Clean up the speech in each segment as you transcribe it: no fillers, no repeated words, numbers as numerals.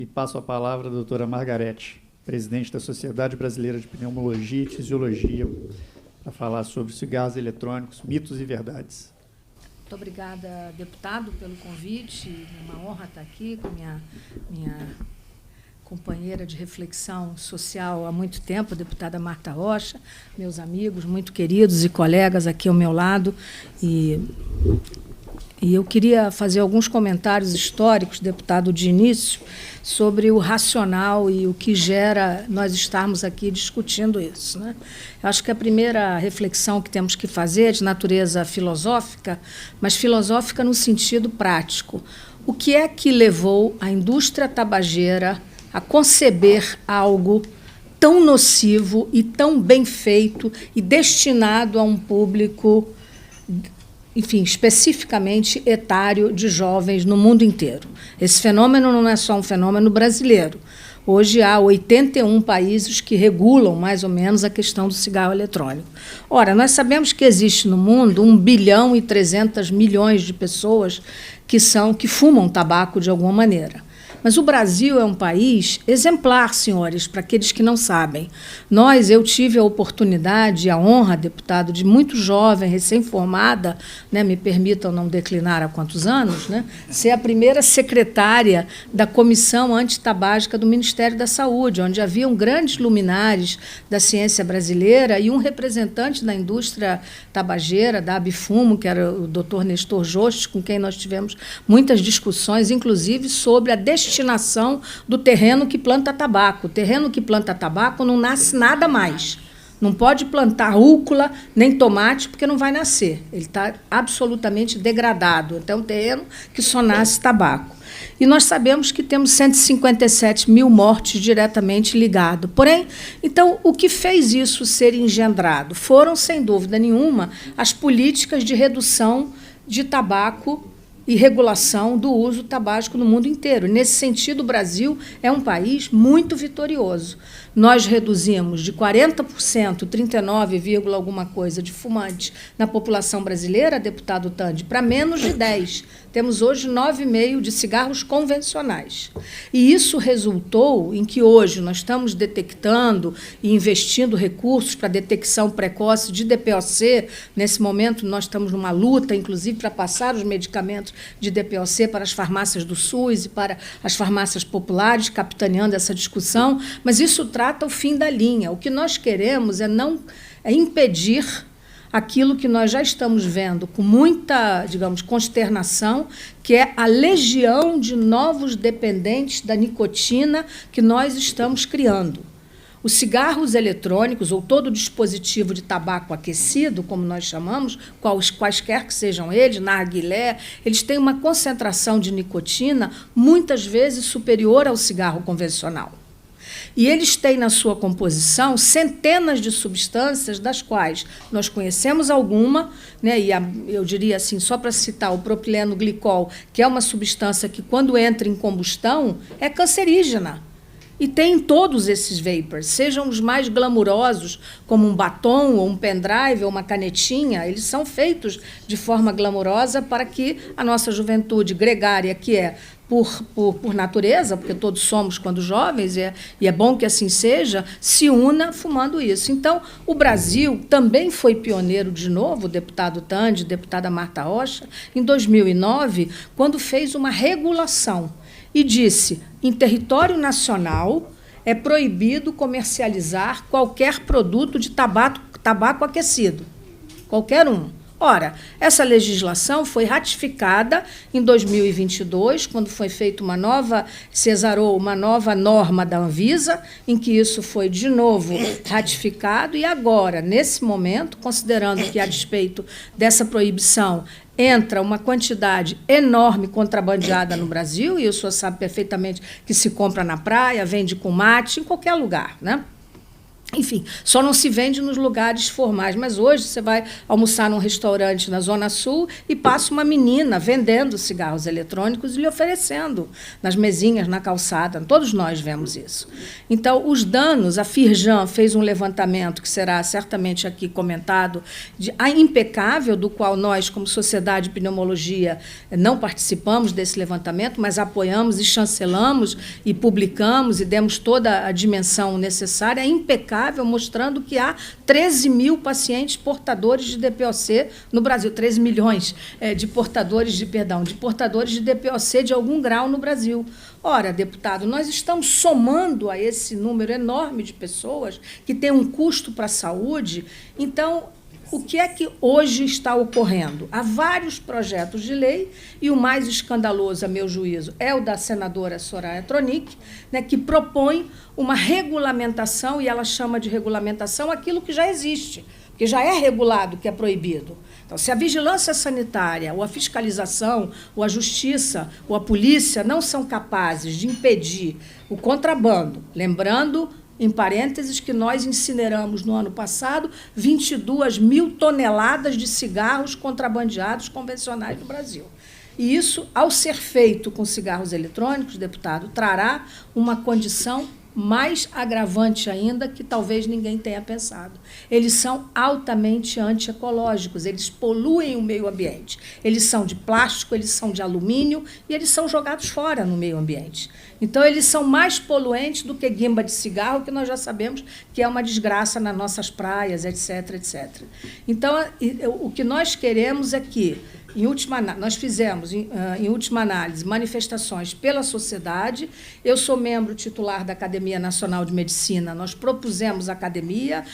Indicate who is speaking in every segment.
Speaker 1: E passo a palavra à doutora Margarete, presidente da Sociedade Brasileira de Pneumologia e Fisiologia, para falar sobre cigarros eletrônicos, mitos e verdades.
Speaker 2: Muito obrigada, deputado, pelo convite. É uma honra estar aqui com minha companheira de reflexão social há muito tempo, a deputada Marta Rocha, meus amigos muito queridos e colegas aqui ao meu lado. E eu queria fazer alguns comentários históricos, deputado, de início, sobre o racional e o que gera nós estarmos aqui discutindo isso, né? Eu acho que a primeira reflexão que temos que fazer é de natureza filosófica, mas filosófica no sentido prático. O que é que levou a indústria tabageira a conceber algo tão nocivo e tão bem feito e destinado a um público, enfim, especificamente etário de jovens no mundo inteiro? Esse fenômeno não é só um fenômeno brasileiro. Hoje há 81 países que regulam, mais ou menos, a questão do cigarro eletrônico. Ora, nós sabemos que existe no mundo 1 bilhão e 300 milhões de pessoas que fumam tabaco de alguma maneira. Mas o Brasil é um país exemplar, senhores, para aqueles que não sabem. Eu tive a oportunidade e a honra, deputado, de muito jovem, recém-formada, né, me permitam não declinar há quantos anos, né, ser a primeira secretária da Comissão Antitabágica do Ministério da Saúde, onde haviam grandes luminares da ciência brasileira e um representante da indústria tabageira, da Abifumo, que era o doutor Nestor Jost, com quem nós tivemos muitas discussões, inclusive sobre a destinação do terreno que planta tabaco. O terreno que planta tabaco não nasce nada mais. Não pode plantar rúcula nem tomate, porque não vai nascer. Ele está absolutamente degradado. Então, é um terreno que só nasce tabaco. E nós sabemos que temos 157 mil mortes diretamente ligadas. Porém, então, o que fez isso ser engendrado? Foram, sem dúvida nenhuma, as políticas de redução de tabaco e regulação do uso tabágico no mundo inteiro. Nesse sentido, o Brasil é um país muito vitorioso. Nós reduzimos de 40%, 39, alguma coisa, de fumantes na população brasileira, deputado Tandi, para menos de 10%. Temos hoje 9,5% de cigarros convencionais. E isso resultou em que hoje nós estamos detectando e investindo recursos para detecção precoce de DPOC. Nesse momento, nós estamos numa luta, inclusive, para passar os medicamentos de DPOC para as farmácias do SUS e para as farmácias populares, capitaneando essa discussão, mas isso trata o fim da linha. O que nós queremos é impedir aquilo que nós já estamos vendo com muita, digamos, consternação, que é a legião de novos dependentes da nicotina que nós estamos criando. Os cigarros eletrônicos, ou todo dispositivo de tabaco aquecido, como nós chamamos, quaisquer que sejam eles, narguilé, eles têm uma concentração de nicotina muitas vezes superior ao cigarro convencional. E eles têm na sua composição centenas de substâncias, das quais nós conhecemos alguma, né, e eu diria assim, só para citar o propileno glicol, que é uma substância que, quando entra em combustão, é cancerígena. E tem todos esses vapors, sejam os mais glamurosos, como um batom, ou um pendrive, ou uma canetinha, eles são feitos de forma glamurosa para que a nossa juventude gregária, que é por natureza, porque todos somos quando jovens, e é bom que assim seja, se una fumando isso. Então, o Brasil também foi pioneiro, de novo, o deputado Tandi, deputada Marta Rocha, em 2009, quando fez uma regulação e disse: em território nacional é proibido comercializar qualquer produto de tabaco aquecido, qualquer um. Ora, essa legislação foi ratificada em 2022, quando foi feita cesarou uma nova norma da Anvisa, em que isso foi, de novo, ratificado, e agora, nesse momento, considerando que, a despeito dessa proibição, entra uma quantidade enorme contrabandeada no Brasil, e o senhor sabe perfeitamente que se compra na praia, vende com mate, em qualquer lugar, né? Enfim, só não se vende nos lugares formais. Mas hoje você vai almoçar num restaurante na Zona Sul e passa uma menina vendendo cigarros eletrônicos e lhe oferecendo nas mesinhas, na calçada. Todos nós vemos isso. Então, os danos, a Firjan fez um levantamento que será certamente aqui comentado, a impecável, do qual nós, como Sociedade de Pneumologia, não participamos desse levantamento, mas apoiamos e chancelamos e publicamos e demos toda a dimensão necessária, é impecável, mostrando que há 13 mil pacientes portadores de DPOC no Brasil, 13 milhões de portadores de DPOC de algum grau no Brasil. Ora, deputado, nós estamos somando a esse número enorme de pessoas que tem um custo para a saúde. Então, o que é que hoje está ocorrendo? Há vários projetos de lei, e o mais escandaloso, a meu juízo, é o da senadora Soraya Tronic, né, que propõe uma regulamentação, e ela chama de regulamentação aquilo que já existe, que já é regulado, que é proibido. Então, se a vigilância sanitária, ou a fiscalização, ou a justiça, ou a polícia não são capazes de impedir o contrabando, lembrando, em parênteses, que nós incineramos no ano passado 22 mil toneladas de cigarros contrabandeados convencionais no Brasil. E isso, ao ser feito com cigarros eletrônicos, deputado, trará uma condição mais agravante ainda, que talvez ninguém tenha pensado. Eles são altamente antiecológicos, eles poluem o meio ambiente. Eles são de plástico, eles são de alumínio e eles são jogados fora no meio ambiente. Então, eles são mais poluentes do que guimba de cigarro, que nós já sabemos que é uma desgraça nas nossas praias, etc., etc. Então, o que nós queremos é que, nós fizemos, em última análise, manifestações pela sociedade. Eu sou membro titular da Academia Nacional de Medicina, nós propusemos a academia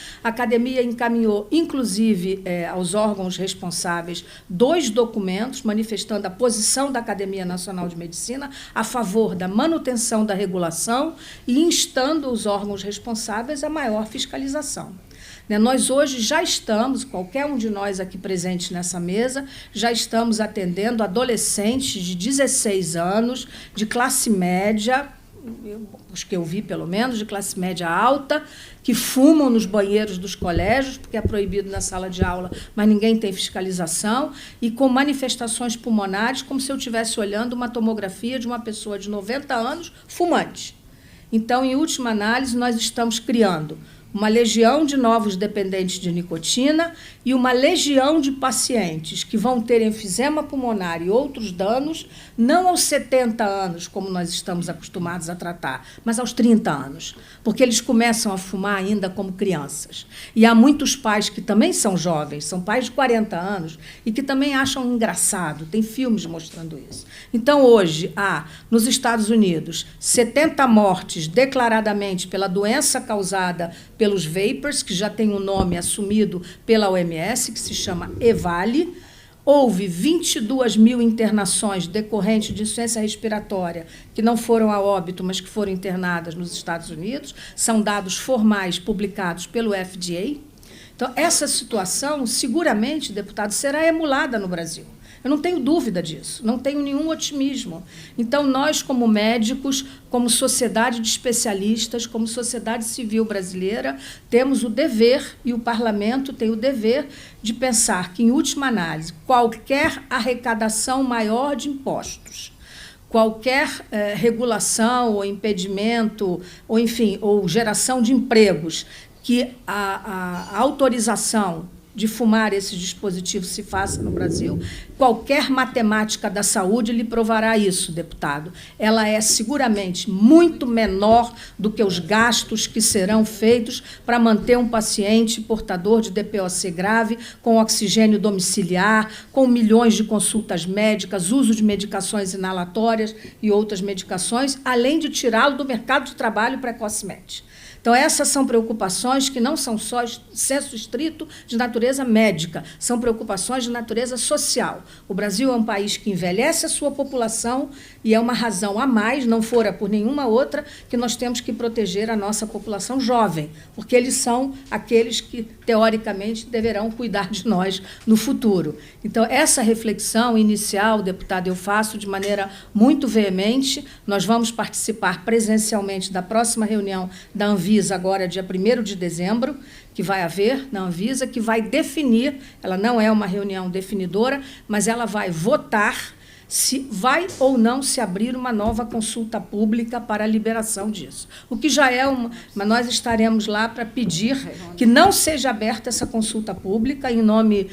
Speaker 2: encaminhou, inclusive, aos órgãos responsáveis 2 documentos manifestando a posição da Academia Nacional de Medicina a favor da manutenção da regulação e instando os órgãos responsáveis a maior fiscalização. Nós hoje já estamos, qualquer um de nós aqui presente nessa mesa, já estamos atendendo adolescentes de 16 anos, de classe média, os que eu vi pelo menos, de classe média alta, que fumam nos banheiros dos colégios, porque é proibido na sala de aula, mas ninguém tem fiscalização, e com manifestações pulmonares, como se eu estivesse olhando uma tomografia de uma pessoa de 90 anos fumante. Então, em última análise, nós estamos criando uma legião de novos dependentes de nicotina e uma legião de pacientes que vão ter enfisema pulmonar e outros danos, não aos 70 anos, como nós estamos acostumados a tratar, mas aos 30 anos, porque eles começam a fumar ainda como crianças. E há muitos pais que também são jovens, são pais de 40 anos, e que também acham engraçado, tem filmes mostrando isso. Então, hoje, há, nos Estados Unidos, 70 mortes declaradamente pela doença causada pelos vapers, que já tem um nome assumido pela OMS, que se chama EVALI. Houve 22 mil internações decorrentes de insuficiência respiratória, que não foram a óbito, mas que foram internadas nos Estados Unidos. São dados formais publicados pelo FDA. Então, essa situação, seguramente, deputado, será emulada no Brasil. Eu não tenho dúvida disso, não tenho nenhum otimismo. Então, nós, como médicos, como sociedade de especialistas, como sociedade civil brasileira, temos o dever, e o parlamento tem o dever, de pensar que, em última análise, qualquer arrecadação maior de impostos, qualquer regulação ou impedimento, ou, enfim, ou geração de empregos, que a autorização de fumar esses dispositivos se faça no Brasil, qualquer matemática da saúde lhe provará isso, deputado. Ela é seguramente muito menor do que os gastos que serão feitos para manter um paciente portador de DPOC grave, com oxigênio domiciliar, com milhões de consultas médicas, uso de medicações inalatórias e outras medicações, além de tirá-lo do mercado de trabalho precocemente. Então, essas são preocupações que não são só senso estrito de natureza médica, são preocupações de natureza social. O Brasil é um país que envelhece a sua população e é uma razão a mais, não fora por nenhuma outra, que nós temos que proteger a nossa população jovem, porque eles são aqueles que, teoricamente, deverão cuidar de nós no futuro. Então, essa reflexão inicial, deputado, eu faço de maneira muito veemente. Nós vamos participar presencialmente da próxima reunião da Anvisa Anvisa agora, dia 1º de dezembro, que vai haver na Anvisa, que vai definir, ela não é uma reunião definidora, mas ela vai votar se vai ou não se abrir uma nova consulta pública para a liberação disso. O que já é uma... Mas nós estaremos lá para pedir que não seja aberta essa consulta pública em nome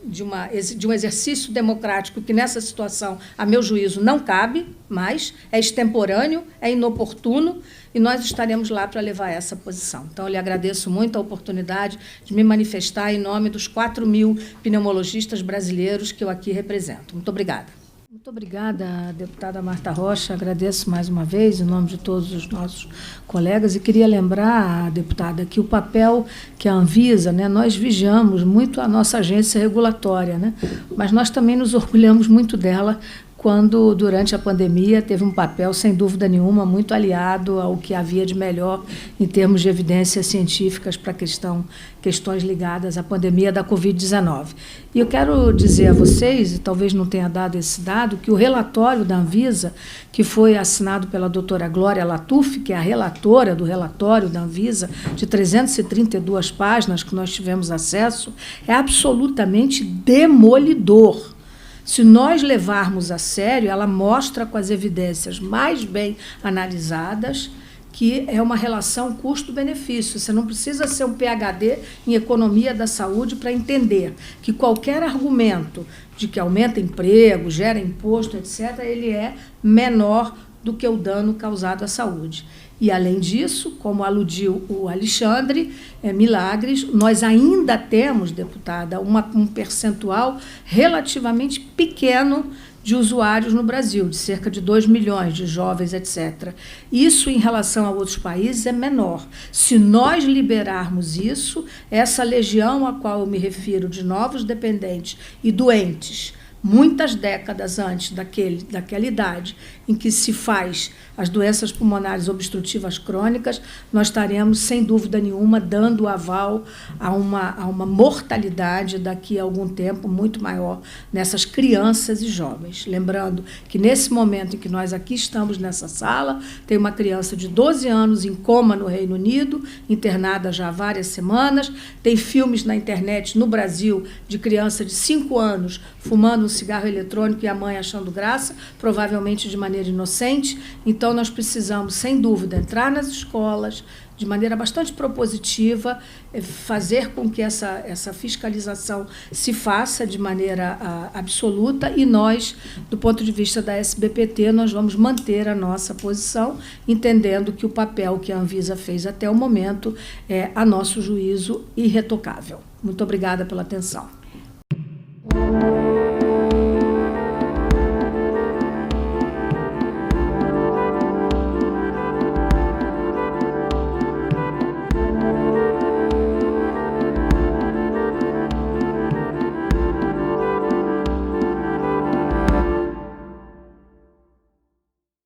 Speaker 2: de um exercício democrático que, nessa situação, a meu juízo, não cabe mais, é extemporâneo, é inoportuno, e nós estaremos lá para levar essa posição. Então, eu lhe agradeço muito a oportunidade de me manifestar em nome dos 4.000 pneumologistas brasileiros que eu aqui represento. Muito obrigada. Muito obrigada, deputada Marta Rocha. Agradeço mais uma vez, em nome de todos os nossos colegas, e queria lembrar, deputada, que o papel que a Anvisa, né, nós vigiamos muito a nossa agência regulatória, né, mas nós também nos orgulhamos muito dela quando, durante a pandemia, teve um papel, sem dúvida nenhuma, muito aliado ao que havia de melhor em termos de evidências científicas para questões ligadas à pandemia da Covid-19. E eu quero dizer a vocês, e talvez não tenha dado esse dado, que o relatório da Anvisa, que foi assinado pela doutora Glória Latuf, que é a relatora do relatório da Anvisa, de 332 páginas que nós tivemos acesso, é absolutamente demolidor. Se nós levarmos a sério, ela mostra com as evidências mais bem analisadas que é uma relação custo-benefício. Você não precisa ser um PhD em economia da saúde para entender que qualquer argumento de que aumenta emprego, gera imposto, etc., ele é menor do que o dano causado à saúde. E, além disso, como aludiu o Alexandre Milagres, nós ainda temos, deputada, um percentual relativamente pequeno de usuários no Brasil, de cerca de 2 milhões de jovens, etc. Isso, em relação a outros países, é menor. Se nós liberarmos isso, essa legião a qual eu me refiro de novos dependentes e doentes, muitas décadas antes daquela idade em que se faz as doenças pulmonares obstrutivas crônicas, nós estaremos, sem dúvida nenhuma, dando aval a uma mortalidade daqui a algum tempo muito maior nessas crianças e jovens. Lembrando que, nesse momento em que nós aqui estamos nessa sala, tem uma criança de 12 anos em coma no Reino Unido, internada já há várias semanas, tem filmes na internet no Brasil de criança de 5 anos fumando um cigarro eletrônico e a mãe achando graça, provavelmente de maneira inocente. Então, nós precisamos, sem dúvida, entrar nas escolas de maneira bastante propositiva, fazer com que essa fiscalização se faça de maneira absoluta, e nós, do ponto de vista da SBPT, nós vamos manter a nossa posição, entendendo que o papel que a Anvisa fez até o momento é, a nosso juízo, irretocável. Muito obrigada pela atenção.